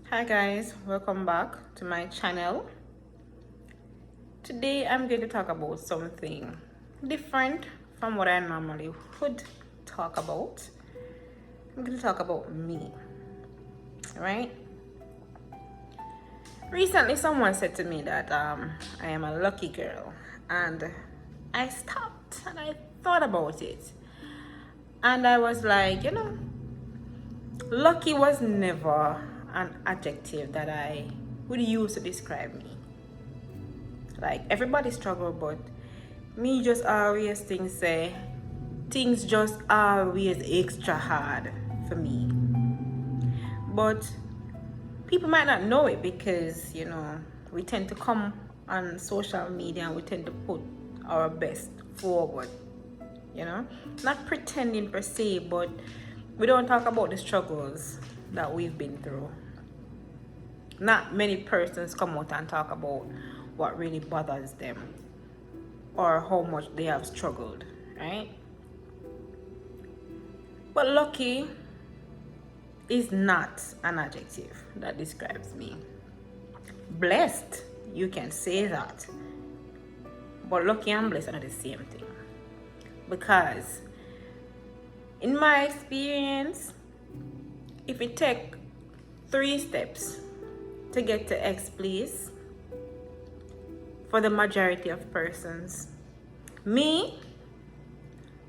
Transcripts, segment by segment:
Hi guys, welcome back to my channel. Today I'm going to talk about something different from what I normally would talk about. I'm going to talk about me, right? Recently someone said to me that I am a lucky girl, and I stopped and I thought about it, and I was like, lucky was never an adjective that I would use to describe me. Like, everybody struggle, but me just always say things just always extra hard for me. But people might not know it because we tend to come on social media and we tend to put our best forward. Not pretending per se, but we don't talk about the struggles that we've been through. Not many persons come out and talk about what really bothers them or how much they have struggled, right? But lucky is not an adjective that describes me. Blessed, you can say that, but lucky and blessed are not the same thing. Because in my experience, if you take 3 steps to get to X place, for the majority of persons, me,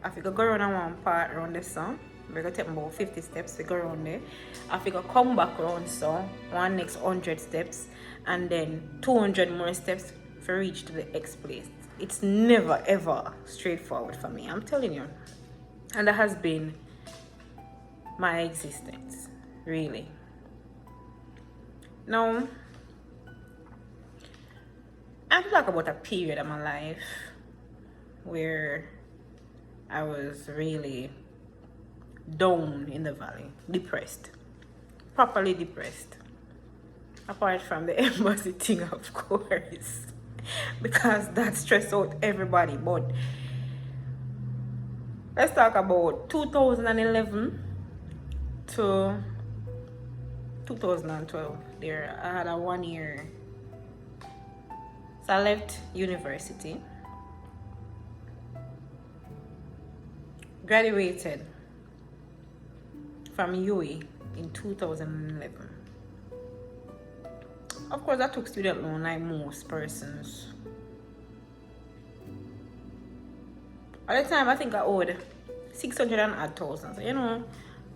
I figure go around one part around the sun. We're gonna take about 50 steps to go around there. I figure come back around so one next 100 steps, and then 200 more steps for reach to the X place. It's never ever straightforward for me, I'm telling you. And that has been my existence, really. Now, I'm talk about a period of my life where I was really down in the valley, depressed, properly depressed. Apart from the embassy thing, of course, because that stressed out everybody. But let's talk about 2011 to 2012. There, I had a 1 year. So I left university, graduated from UWI in 2011. Of course, I took student loan like most persons. At the time, I think I owed 600 and odd thousand. So,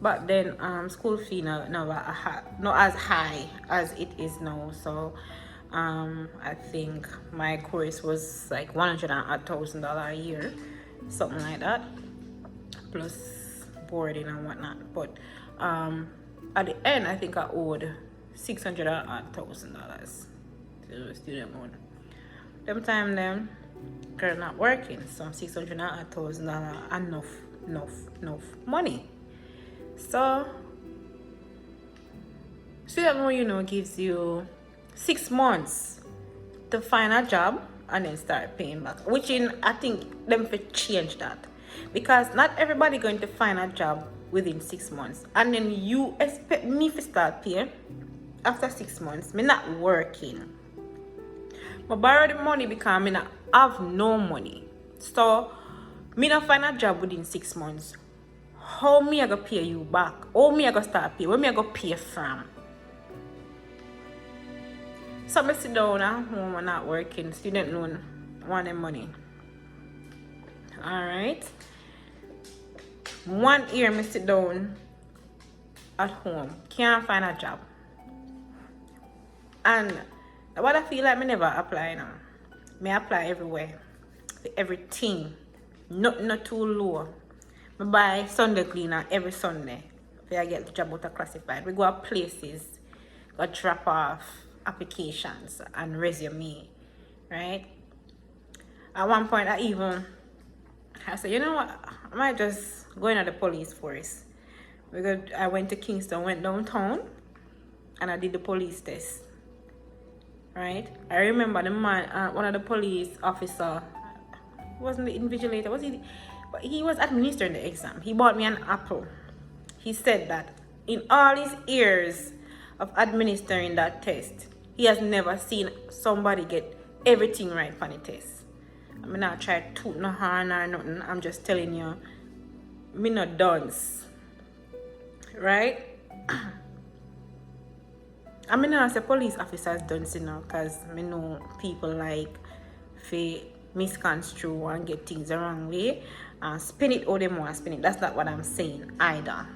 back then, school fee not as high as it is now. So, I think my course was like $100,000 a year, something like that, plus boarding and whatnot. But at the end, I think I owed $600,000 to student loan. Them time them girl not working, so $600,000 enough money. So student loan, gives you 6 months to find a job and then start paying back. Which I think them for change that, because not everybody going to find a job within 6 months, and then you expect me to start paying after 6 months. Me not working. I borrow the money because me not have no money. So me not find a job within 6 months. How me I gonna pay you back? How me I gonna start pay? Where me I gonna pay from? So I sit down at home and not working. Student loan, want them money. Alright. 1 year I sit down at home. Can't find a job. And what I feel like me never apply now. Me apply everywhere. For everything. Not too low. I buy Sunday cleaner every Sunday. If I get the job out of classified. We go to places. Go drop off applications and resume, right? At one point I said, you know what, I might just go into the police force. I went to Kingston, went downtown, and I did the police test, right? I remember the man, one of the police officer, wasn't the invigilator, was he? But he was administering the exam. He bought me an apple. He said that in all his years of administering that test, he has never seen somebody get everything right on the test. I'm not try to toot no horn or nothing. I'm just telling you, me not dunce. Right? I mean, as a police officers dunce, because me know people like fi misconstrue and get things the wrong way and spin it how they want to spin it. That's not what I'm saying either.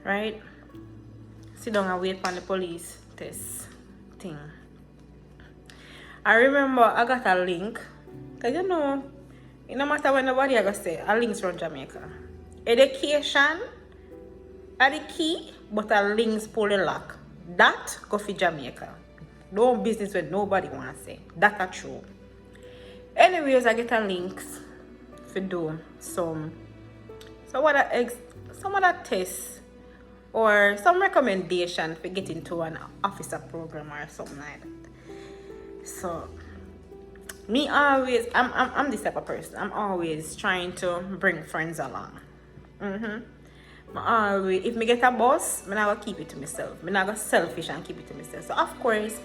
Right? Sit down and wait for the police test thing. I remember I got a link, because it no matter when nobody ever say a link's from Jamaica. Education are the key, but a links pull the lock. That go for Jamaica. No business with nobody want to say. That are true. Anyways, I get a links for do some other tests or some recommendation for getting to an officer program or something like that. So me always, I'm this type of person. I'm always trying to bring friends along. If me get a bus, me not gonna keep it to myself. Me not gonna selfish and keep it to myself. So of course,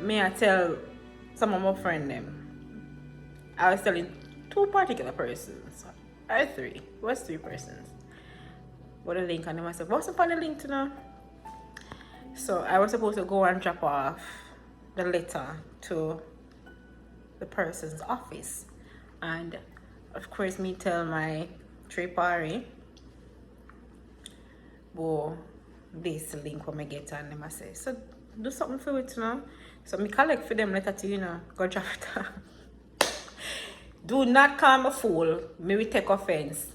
me I tell some of my friends them. I was telling 2 particular persons. Or 3. It was 3 persons. What a link, and them I said, what's up on the link to know? So I was supposed to go and drop off the letter to the person's office, and of course me tell my 3 party, well, this link when I get, and them I say, so do something for it, So me collect for them letter to go drop it off. Do not call me fool. Me will take offense.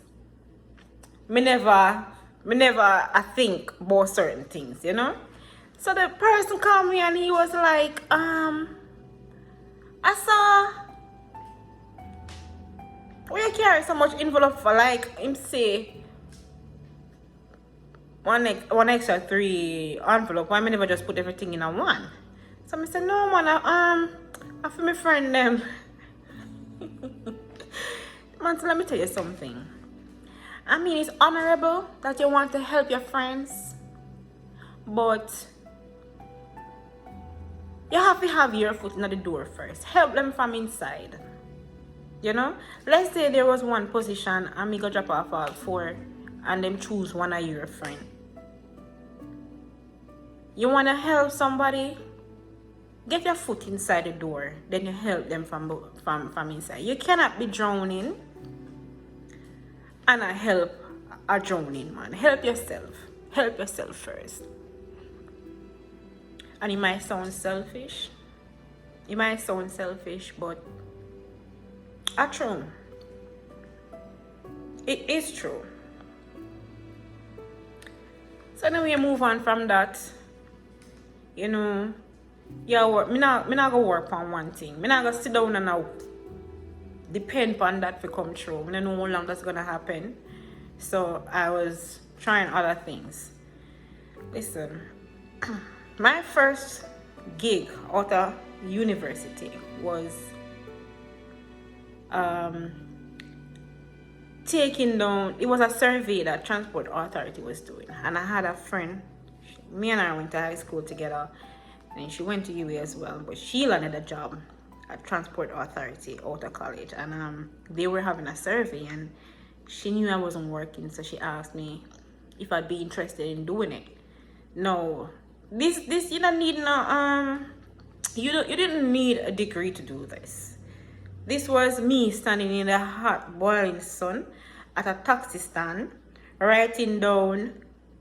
Me never I think about certain things, So the person called me and he was like, I saw where you carry so much envelope for, like him say one extra 3 envelope. Why me never just put everything in a one? So I said, no man, I feel my friend them. Man, so let me tell you something. I mean, it's honorable that you want to help your friends, but you have to have your foot in the door first. Help them from inside. Let's say there was one position and me go drop off all 4 and them choose one of your friend. You want to help somebody? Get your foot inside the door, then you help them from inside. You cannot be drowning and I help a drowning man. Help yourself. Help yourself first. And it might sound selfish. But it's true. It is true. So now we move on from that. Yeah, me not gonna work on one thing. Me not gonna sit down and out. Depend on that to come true. I don't know how long that's gonna happen. So I was trying other things. Listen, my first gig out of university was taking down, it was a survey that Transport Authority was doing, and I had a friend, me and her went to high school together, and she went to UA as well, but she landed a job at Transport Authority out of college, and they were having a survey, and she knew I wasn't working, so she asked me if I'd be interested in doing it. No, this you don't need no you didn't need a degree to do this. This was me standing in the hot boiling sun at a taxi stand, writing down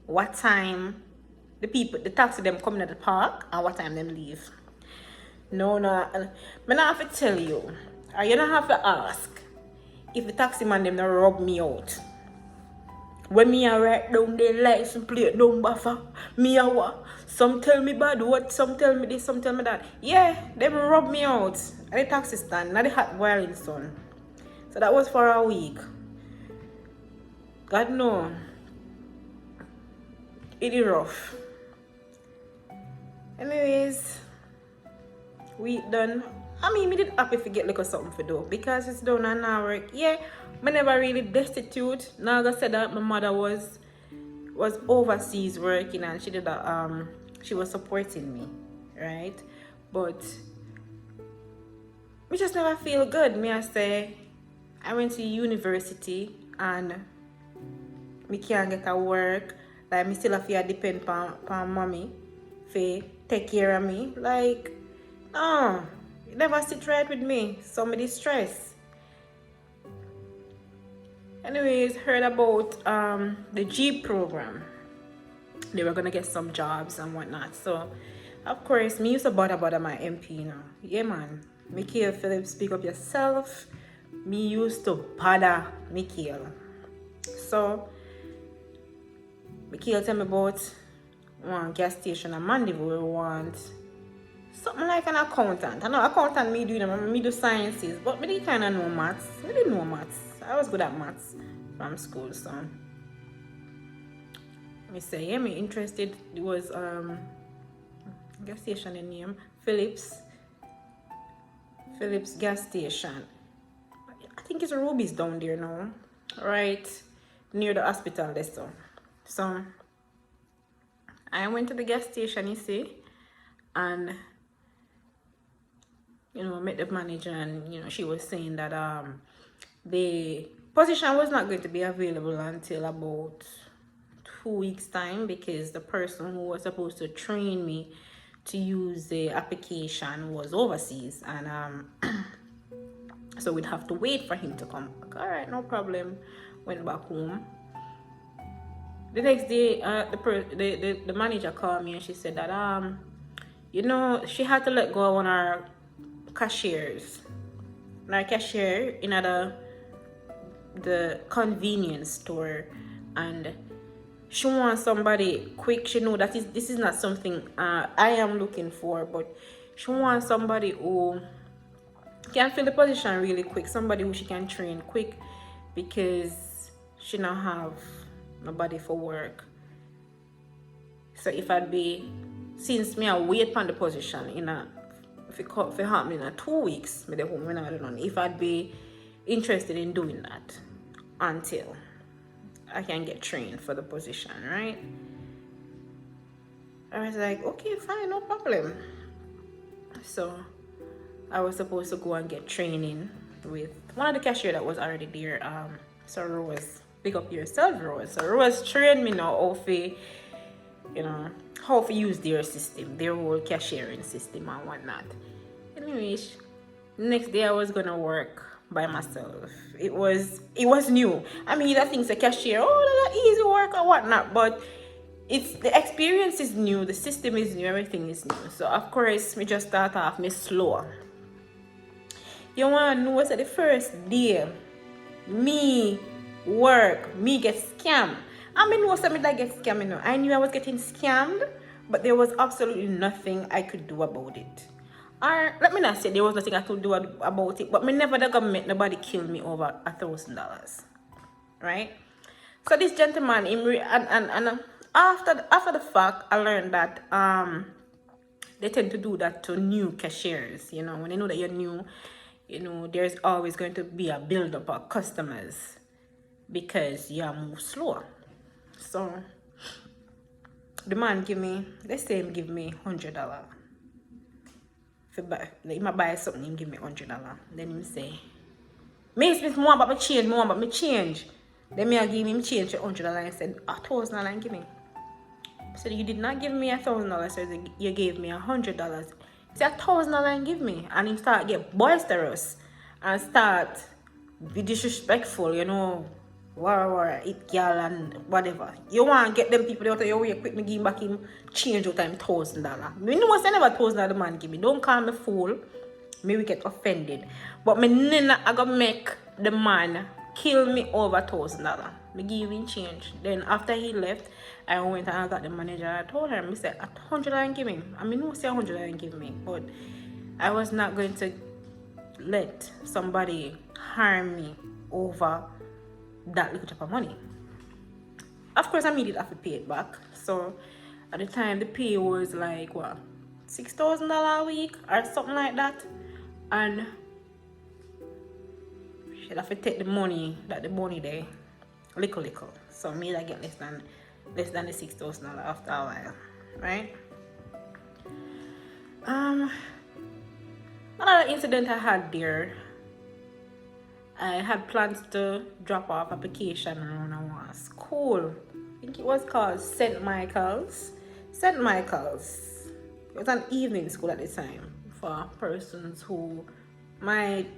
what time the taxi them coming at the park and what time them leave. No, I don't have to tell you, or you don't have to ask if the taxi man them not rub me out. When me I write down their license plate number for me a what? Some tell me bad what, some tell me this, some tell me that. Yeah, them rub me out at the taxi stand, not the hot boiling sun. So that was for a week. God no. It is rough. Anyways, week done. I mean, me did happy to get like something to do because it's done and now work. Yeah, I never really destitute. Now I said that my mother was was overseas working, and she did she was supporting me, right? But me just never feel good. Me I say I went to university and me can't get a work. Like me still have to depend on mommy for take care of me. Like no, it never sit right with me. So me distress. Anyways, heard about the G program. They were gonna get some jobs and whatnot. So of course me used to bother my MP now. Yeah man. Mikhail Phillips, speak up yourself. Me used to bother Mikhail. So Mikhail tell me about one gas station in Mandeville. We want something like an accountant. I know accountant me do them, me do sciences, but me didn't kind of know maths. Me didn't know maths. I was good at maths from school, so me say, yeah, me interested. It was gas station in name Phillips gas station. I think it's Ruby's down there now, right near the hospital there. So I went to the gas station, you see, and met the manager, and she was saying that the position was not going to be available until about 2 weeks time, because the person who was supposed to train me to use the application was overseas, and so we'd have to wait for him to come back. All right, no problem. Went back home. The next day, the manager called me and she said that she had to let go of one of our cashiers. Our cashier in the convenience store, and she wants somebody quick. She know that this is not something I am looking for, but she wants somebody who can fill the position really quick, somebody who she can train quick, because she not have nobody for work. So if I'd be, since me I wait on the position if it happen in 2 weeks, me the home when I don't know if I'd be interested in doing that until I can get trained for the position, right? I was like, okay, fine, no problem. So I was supposed to go and get training with one of the cashier that was already there. So Rose, pick up yourself, Rose. So Rose trained me now how to use their system, their whole cashiering system and whatnot. Anyways, next day I was gonna work by myself. It was new. I mean, that thing's a cashier, that easy work or whatnot, but it's the experience is new, the system is new, everything is new. So of course, me just start off me slow. You wanna know what's the first day me get scammed. I mean, know something that get scammed. I knew I was getting scammed, but there was absolutely nothing I could do about it. Or let me not say there was nothing I could do about it, but me never the government nobody killed me over $1,000, right? So this gentleman, and after the fact, I learned that they tend to do that to new cashiers. When they know that you're new, there's always going to be a build-up of customers because you move slow. So the man give me $100. He might buy something, he give me $100. Then he say, me more about me change. Then me I give him change $100 and said, $1,000 and give me. So you did not give me $1,000, so you gave me $100. Say $1,000 and give me, and he start get boisterous and start be disrespectful, war, it girl and whatever. You want to get them people out of your way quick, me give back him change out time $1,000. Me know what's never $1,000 the man give me. Don't call me fool. Me will get offended. But me nina I gonna make the man kill me over $1,000. Me give him change. Then after he left, I went and I got the manager. I told her, I said, $100 and give him. I mean, no say $100 and give me, but I was not going to let somebody harm me over that little type of money. Of course, I immediately have to pay it back. So at the time, the pay was like what, $6,000 a week or something like that, and she'd have to take the money there, little. So me I get less than less than the $6,000 after a while, right? Another incident I had there, I had plans to drop off application around our school. I think it was called St. Michael's. St. Michael's. It was an evening school at the time for persons who might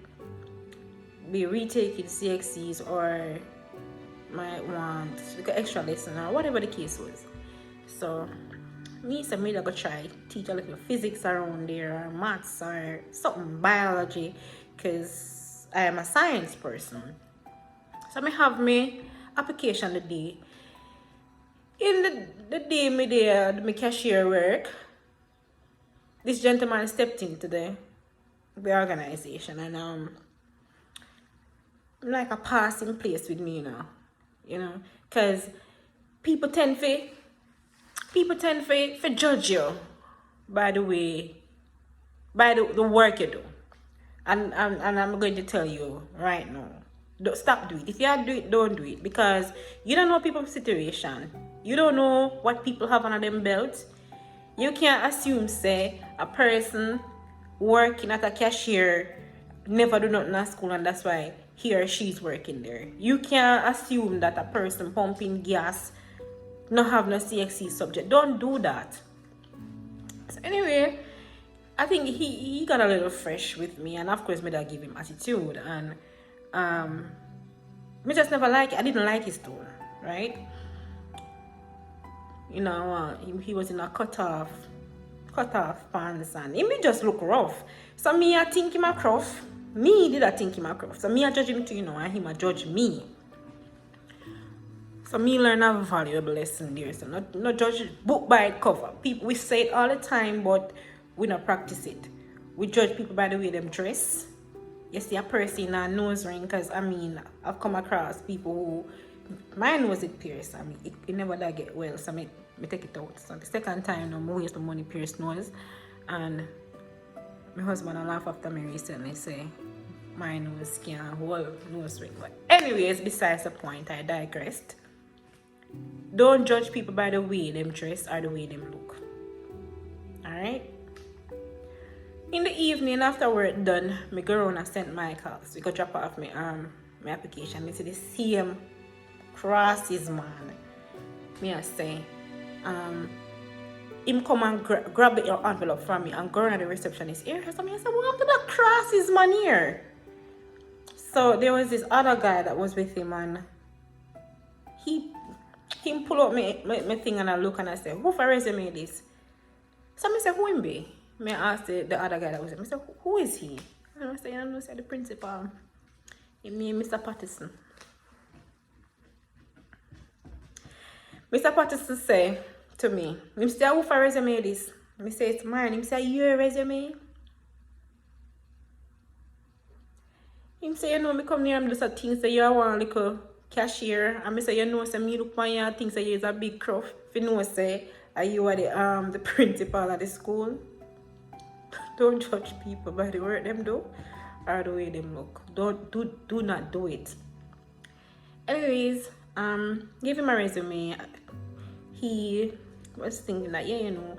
be retaking CXCs or might want like an extra lesson or whatever the case was. So me so me go try teach a little physics around there or maths or something biology, because I am a science person. So me have me application the day. In the day me there my cashier work, this gentleman stepped into the organization, and like a passing place with me, you know, because people tend to judge you by the way, by the work you do, and I'm going to tell you right now, don't stop doing it. If you have to do it, don't do it, because you don't know people's situation. You don't know what people have under them belts. You can't assume say a person working at a cashier never do nothing at school and that's why he or she's working there. You can't assume that a person pumping gas not have no CXC subject. Don't do that. So anyway, I think he got a little fresh with me, and of course me that give him attitude, and me just never like it. I didn't like his tone, right? You know, he was in a cut off pants, and he just look rough. So me I think him a rough. Me did I think him a rough. So me I judge him too, and him a judge me. So me learn a valuable lesson there. So not judge book by its cover. People, we say it all the time, but we not practice it. We judge people by the way them dress. You see a person in a nose ring, because I've come across people who my nose is pierced. It never that get well, so me take it out. So the second time now I waste the money pierced nose, and my husband will laugh after me recently say my nose can't hold nose ring. But anyways, besides the point, I digressed. Don't judge people by the way them dress or the way them look. Alright? In the evening after work done, me go around at St. Michael's. We go drop off my application. Me see the same crosses man. Me I say, him come and grab the envelope from me and go around the receptionist ear. So me I say, what the crosses man here? So there was this other guy that was with him, and him pull up my thing, and I look and I say, who for resume this? So I say, who him be? Me ask the other guy that was with me, I say, who is he? And I say, you know, say the principal. He mean Mr. Patterson. Mr. Patterson say to me, him say, who for resume this? Me say, it's mine. Him say, your resume? Him say, you know, me come here and do some things that you want little cashier, and me say, you know, say me look on your things that you is a big cruff. If you know, say, are you are the principal of the school? Don't judge people by the work them do or the way them look. Do not do it. Anyways, give him a resume. He was thinking that, yeah, you know,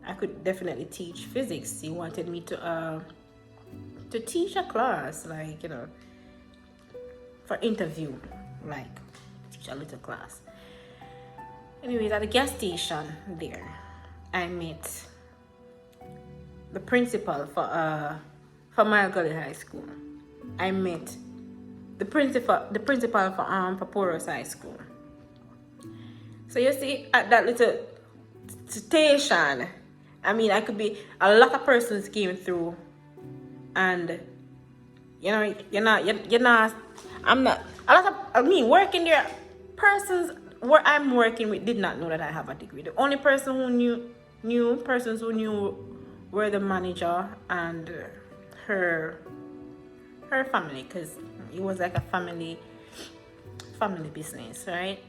I could definitely teach physics. He wanted me to teach a class, like, you know, for interview, like teach a little class. Anyways, at the gas station there, I met the principal for Margolly High School. I met the principal for Poros High School. So you see, at that little station, I could be a lot of persons came through, and you know, you're not. I'm not. A lot of working there, persons where I'm working with did not know that I have a degree. The only person who persons who knew were the manager and her family, because it was like a family business, right?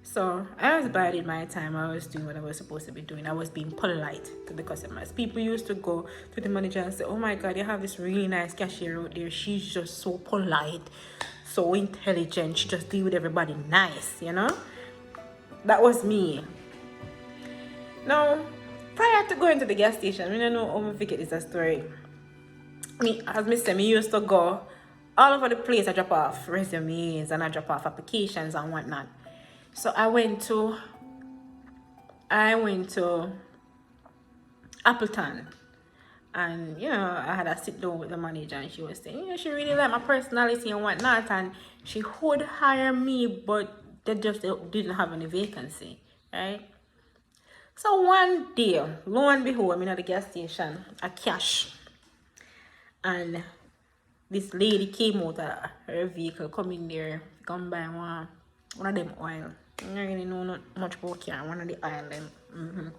So I was biding my time. I was doing what I was supposed to be doing. I was being polite to the customers. People used to go to the manager and say, oh my God, you have this really nice cashier out there. She's just so polite. so intelligent. She just deal with everybody nice, That was me. Now, prior to going to the gas station, I don't know how I forget this story. As me said, me used to go all over the place. I drop off resumes and I drop off applications and whatnot. So I went to Appleton, and I had a sit down with the manager, and she was saying, she really liked my personality and whatnot, and she would hire me, but they just didn't have any vacancy, right? So one day, lo and behold, I'm in at the gas station, a cash, and this lady came out of her vehicle, come in there, come buy one of them oil. I don't really know not much about car, one of the oil them.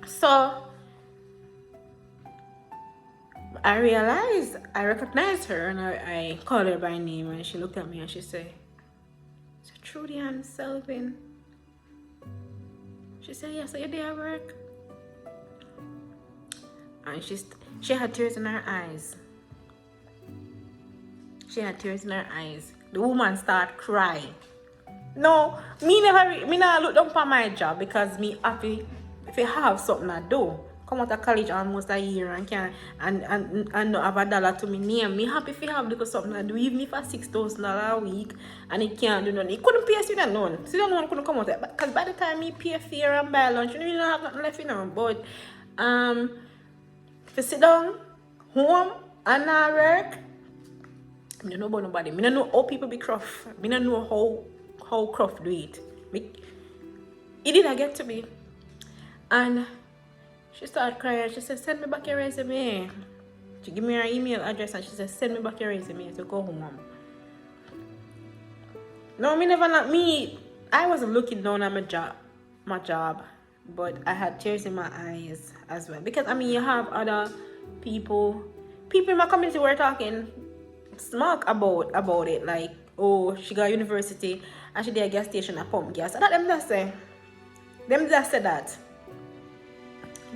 So I recognized her, and I called her by name, and she looked at me and she said, "So Trudy and Selvin." She said, "Yes, are you there at work?" And she had tears in her eyes. She had tears in her eyes. The woman started crying. No, me not look down for my job, because me happy if you have something to do. Come out of college almost a year and not have a dollar to me name. Me happy if you have little something to do, even if it's $6,000 a week and it can't do nothing. It couldn't pay student loan. Student loan couldn't come out of it. Because by the time me pay fare and buy lunch, you don't have nothing left, But if you sit down home and not work, I don't know about nobody. I don't know how people be cruff. I don't know how cruff do it. It didn't get to me. And she started crying. She said, "Send me back your resume." She gave me her email address and she said, "Send me back your resume to go home." No, I wasn't looking down at my job, but I had tears in my eyes as well. Because you have other people in my community were talking smack about it, like, oh, she got university and she did a gas station at pump gas. And that them just say that.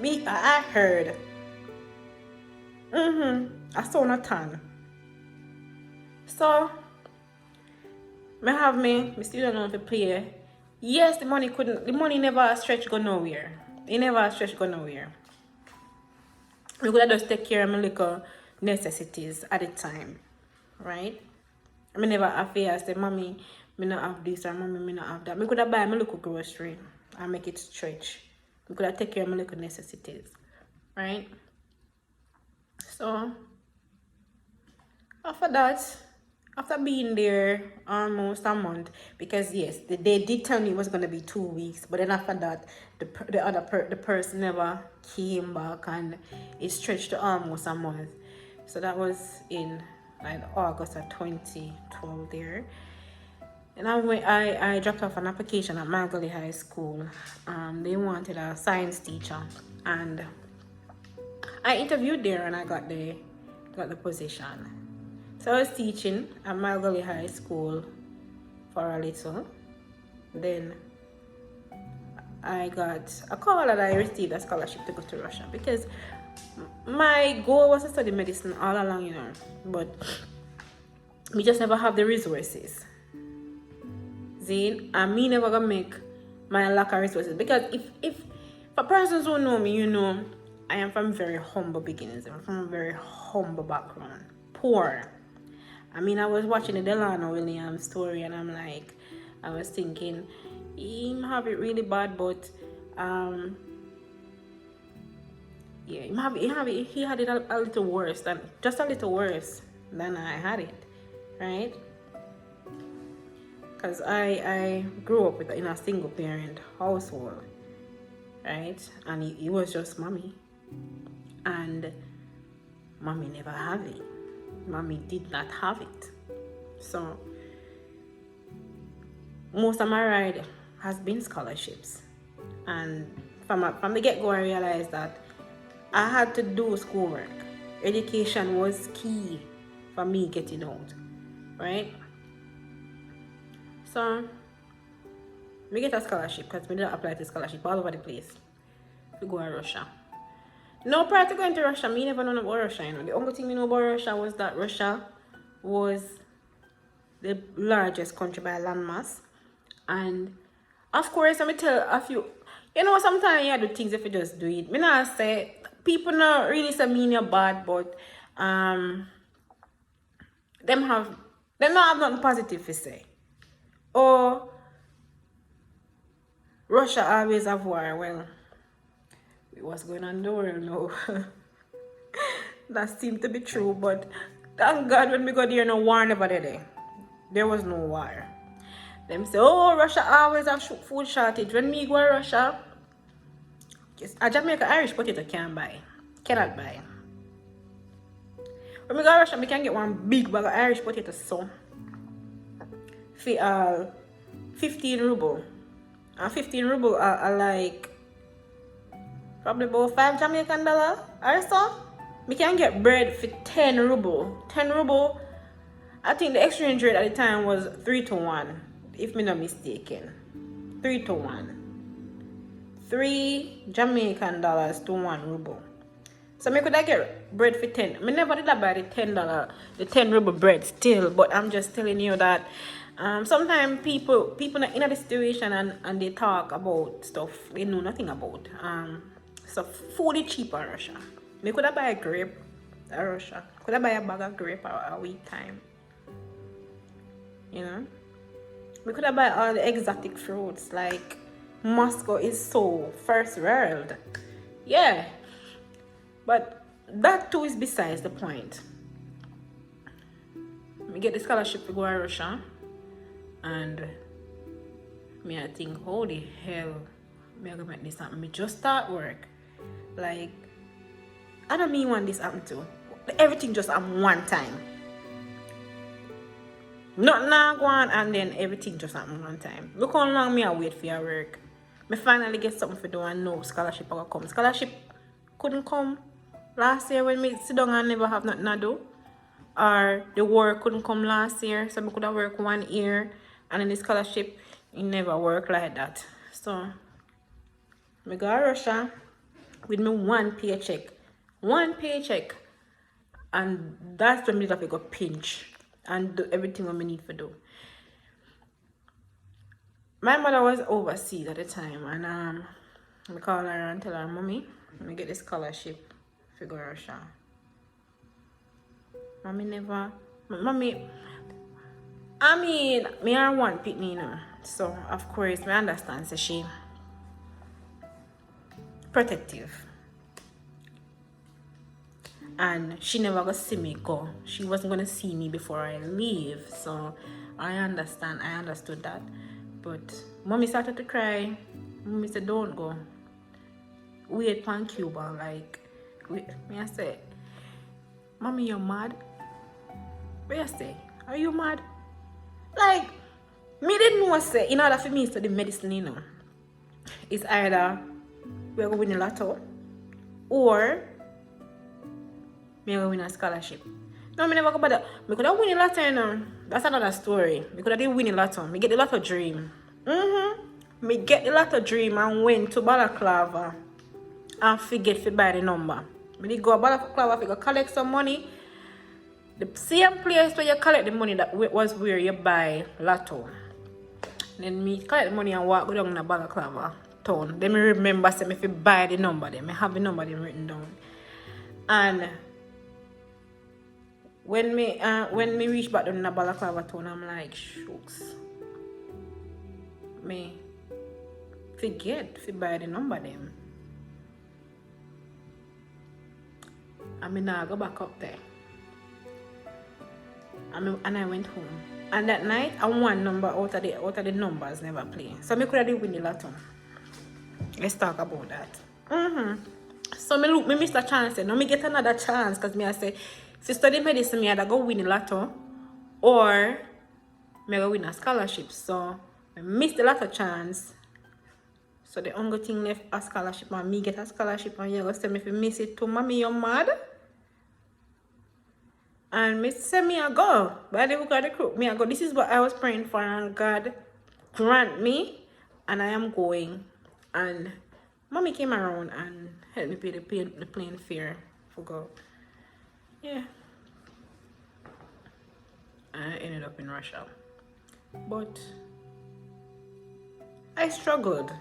I heard. I saw no tan. So I have me student loan to pay. Yes, the money never stretch go nowhere. It never stretch go nowhere. We could just take care of my little necessities at the time, right? I never have to say, "Mommy, me not have this," or "Mommy, me not have that." I could have buy my little grocery and make it stretch. We could have take care of my little necessities, right? So after being there almost a month, because yes, they did tell me it was gonna be 2 weeks, but then after that, the person never came back, and it stretched to almost a month. So that was in like August of 2012 there. And I dropped off an application at Margoley High School. They wanted a science teacher, and I interviewed there, and I got the position. So I was teaching at Margoley High School for a little. Then I got a call that I received a scholarship to go to Russia, because my goal was to study medicine all along, but we just never have the resources. And me never gonna make my lack of resources, because if for persons who know me, I am from very humble beginnings. I'm from a very humble background, poor. I was watching the Delano Williams story, and I was thinking, he have it really bad, but he had it a little worse than I had it, right? Because I grew up in a single parent household, right? And it was just mommy. And mommy never had it. Mommy did not have it. So most of my ride has been scholarships. And from the get-go, I realized that I had to do schoolwork. Education was key for me getting out, right? So we get a scholarship, because we didn't apply to scholarship all over the place. We go to Russia. No, prior to going to Russia, me never know about Russia. The only thing we know about Russia was that Russia was the largest country by landmass. And of course, let me tell a few, you know, sometimes you do things if you just do it. Me not say, people not really say mean you're bad, but them have, them not have nothing positive to say. Or Russia always have war. Well, what's going on in the world now? That seemed to be true, but thank God when we got there, no war never did. There was no war. Them say, oh, Russia always have food shortage. When me go to Russia, a Jamaica Irish potato can't buy. Cannot buy. When we go to Russia, we can get one big bag of Irish potato so for 15 ruble. And 15 ruble are like probably about $5 Jamaican or so. We can get bread for 10 ruble. 10 ruble, I think the exchange rate at the time was 3 to 1, if me not mistaken. 3 to 1. 3 Jamaican dollars to 1 ruble. So me could I get bread for 10. Me never did that by the the 10 ruble bread still, but I'm just telling you that sometimes people in a situation and they talk about stuff they know nothing about. So food is cheap in Russia. Me could I buy a grape in Russia. Could I buy a bag of grape a week time? You know? We could have buy all the exotic fruits, like Moscow is so first world. Yeah. But that too is besides the point. Me get the scholarship to go to Russia, and me I think, how the hell me I gonna make this happen? Me just start work. Like, I don't mean want this happen to. Everything just happen one time. Not now go on and then everything just happen one time. Look how long me I wait for your work. Me finally get something for do and no scholarship will come. Scholarship couldn't come last year when me sit down and never have nothing to do. Or the work couldn't come last year, so I could have worked 1 year and then the scholarship it never work like that. So me go to Russia with me one paycheck. One paycheck. And that's when me have to go pinch and do everything what I need to do. My mother was overseas at the time, and I call her and tell her, Mommy, let me get this scholarship for go to Russia. Mommy never, Mommy, I mean, me are one pitney, you know. So of course, me understand. So she protective. And she never gonna see me go. She wasn't gonna see me before I leave. So I understand. I understood that. But Mommy started to cry. Mommy said, don't go. Wait for Cuba. Like, wait. Me I said, Mommy, you're mad? What you say? Are you mad? Like, me didn't know say in order for me to study medicine, you know, it's either we're gonna win a lotto or me gonna win a scholarship. No, me never go about that. Me could have win a lotto, you know. That's another story. Me could have did win a lotto. Me get the lotto dream. Me get the lotto dream and went to Balaclava and forget to buy the number. Me did go to Balaclava to collect some money. The same place where you collect the money that was where you buy lotto. Then me collect the money and walk down to Balaclava town. Then me remember say me if you buy the number then me have the number then written down. And when me reach back down to Balaclava town, I'm like, shucks. Me forget to buy the number then. And me now go back up there. And I went home. And that night, I won number out of the numbers never play. So me could have win the lotto. Let's talk about that. So me miss a chance. No, me get another chance because me I say, if you study medicine, me either go win the lotto or me go win a scholarship. So I miss the lotto chance. So the only thing left a scholarship and me get a scholarship and you go say me if you miss it too, Mommy, you're mad. And me say me I go. By the hook of the crook, me I go. This is what I was praying for and God grant me. And I am going. And Mommy came around and helped me pay the plane fare for go. Yeah. and I ended up in Russia. But I struggled.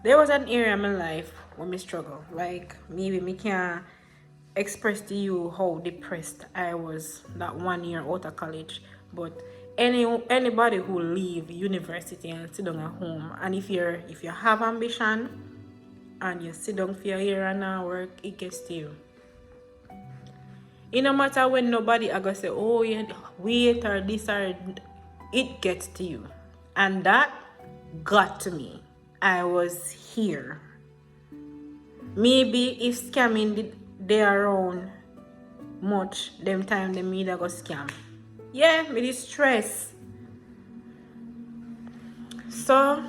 There was an area in my life where me struggle. Like maybe me can't express to you how depressed I was that 1 year out of college. But anybody who leave university and sit down at home, and if you have ambition and you sit down for a year and not work, it gets to you. It no matter when nobody are gonna say, oh yeah, wait or this or it gets to you. And that got to me. I was here. Maybe if scamming did they around much, them time them me that go scam. Yeah, me this stress. So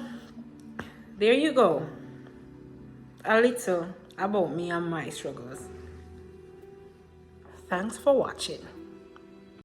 there you go. A little about me and my struggles. Thanks for watching.